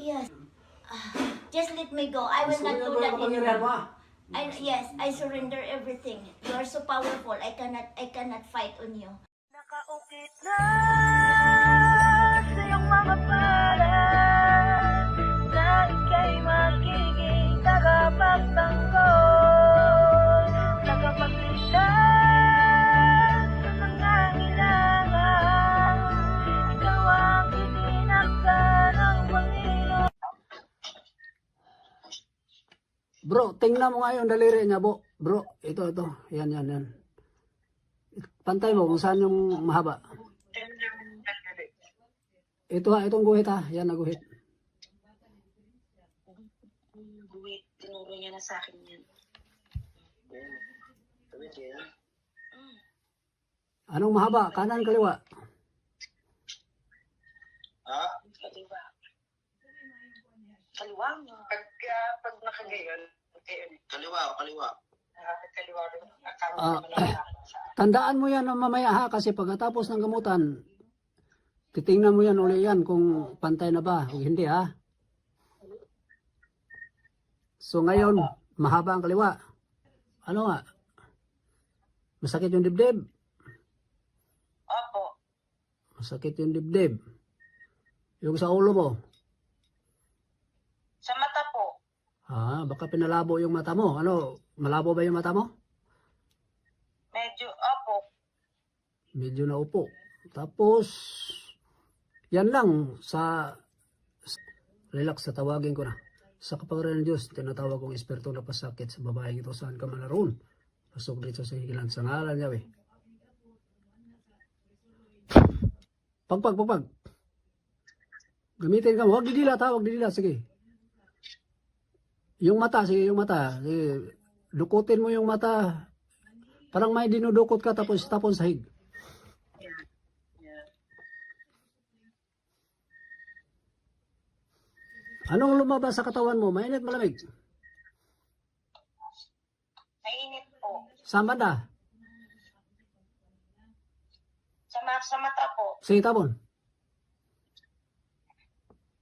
Yes. Just let me go. I will not do that anymore. Yes, I surrender everything. You are so powerful. I cannot fight on you. Nakaukit na sa iyong mga palad na ika'y magiging tagapagtanggol, tagapagligtas sa mga hilangan. Ikaw ang itinakda ng Panginoon. Bro, tingnan mo nga yung daliri niya, bro. Ito. Yan. Pantay mo kung saan yung mahaba. Itong guhit ha. Yan na guhit. Buwit, tinuro niya na sa akin yan. Anong mahaba? Kanan, kaliwa? Kaliwa. Kaliwa nga. Pag nakagayon, Kaliwa. kaliwa rin. Tandaan mo yan mamaya ha, kasi pagkatapos ng gamutan, titingnan mo yan uli yan kung pantay na ba o hindi ha. So ngayon, mahaba ang kaliwa. Ano nga? Masakit yung dibdib. Opo. Masakit yung dibdib. Yung sa ulo mo. Sa mata po. Baka pinalabo yung mata mo. Ano, malabo ba yung mata mo? Medyo, opo. Medyo naupo. Tapos, yan lang sa relax, sa tawagin ko na. Sa kapangyarihan ng Diyos, tinatawag kong espiritu na pasakit sa babaeng ito, saan ka man naroon. Pasok dito sa higilan sa ngalan niya, eh. Pagpag. Gamitin ka mo. Huwag didilat ha, huwag didilat. Sige. Yung mata, sige, yung mata. Sige. Dukutin mo yung mata. Parang may dinudukot ka tapos tapon sahig. Anong lumabas sa katawan mo? Mainit, malamig? Mainit po. Saan banda? Sa mata po. Sige, tapon.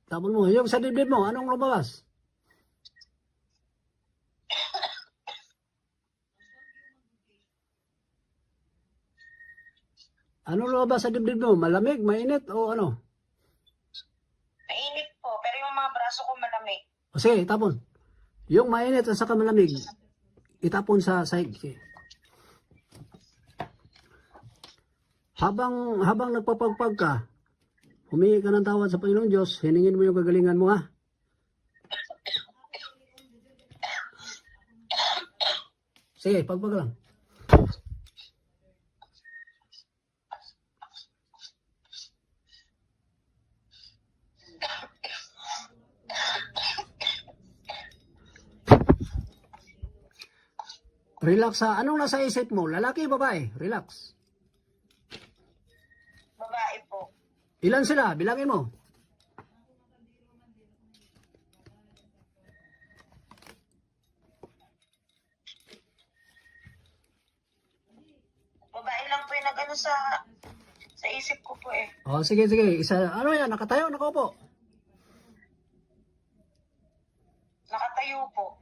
Tapon mo. Yung sa dibdib mo, anong lumabas? Ano lumabas sa dibdib mo? Malamig, mainit o ano? Mainit po, pero yung mga braso ko malamig. O sige, tapon. Yung mainit at saka malamig, itapon sa sahig. Sige. Habang nagpapagpag ka, humingi ka ng tawad sa Panginoon Diyos, hiningin mo yung kagalingan mo ha. Sige, pagpag lang. Relax ha. Anong nasa isip mo? Lalaki, babae? Relax. Babae po. Ilan sila? Bilangin mo. Babae lang po yung nag-ano sa isip ko po eh. O, sige. Isa, ano yan? Nakatayo? Nakaupo? Nakatayo po.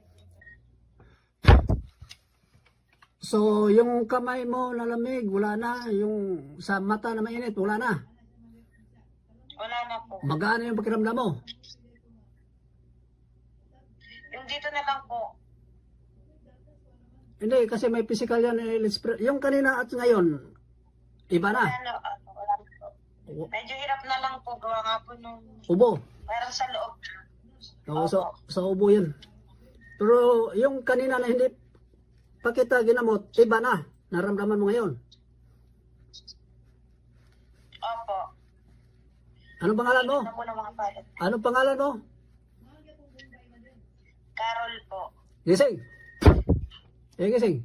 So, yung kamay mo na lamig, wala na. Yung sa mata na mainit, wala na. Wala na po. Magaan yung pakiramdam mo. Yung dito na lang po. Hindi, kasi may physical yan. Yung kanina at ngayon, iba na. Wala na po. Medyo hirap na lang po. Gawa nga po nung Ubo. parang sa loob. O, sa ubo yan. Pero yung kanina na hindi pa kita ginamot, iba na. Naramdaman mo ngayon. Opo. Anong pangalan mo? Ano po ng mga palad? Anong pangalan mo? Carol po. Gising. Gising.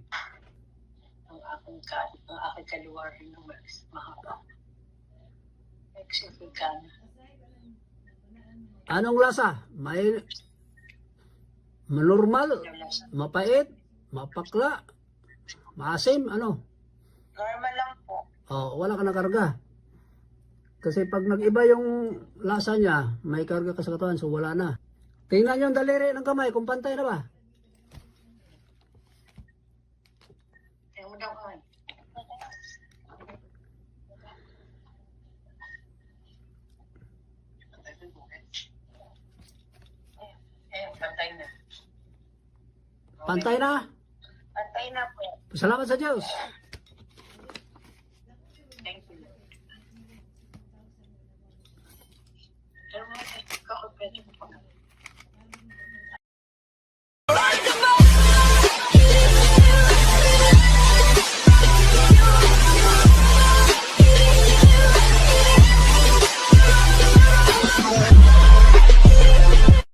Ang aking kaliwa rin ng mahaba. Mexican. Anong lasa? May normal, mapait, mapakla, maasim, ano? Normal lang po. Wala ka na karga. Kasi pag nag-iba yung lasa niya, may karga ka sa katawan, so wala na. Tingnan nyo ang daliri ng kamay kung pantay na ba. Tingnan mo daw kamay. Pantay na. Pantay na. Pantay na po. Salamat sa Diyos. Thank you. Pero mga kakapit.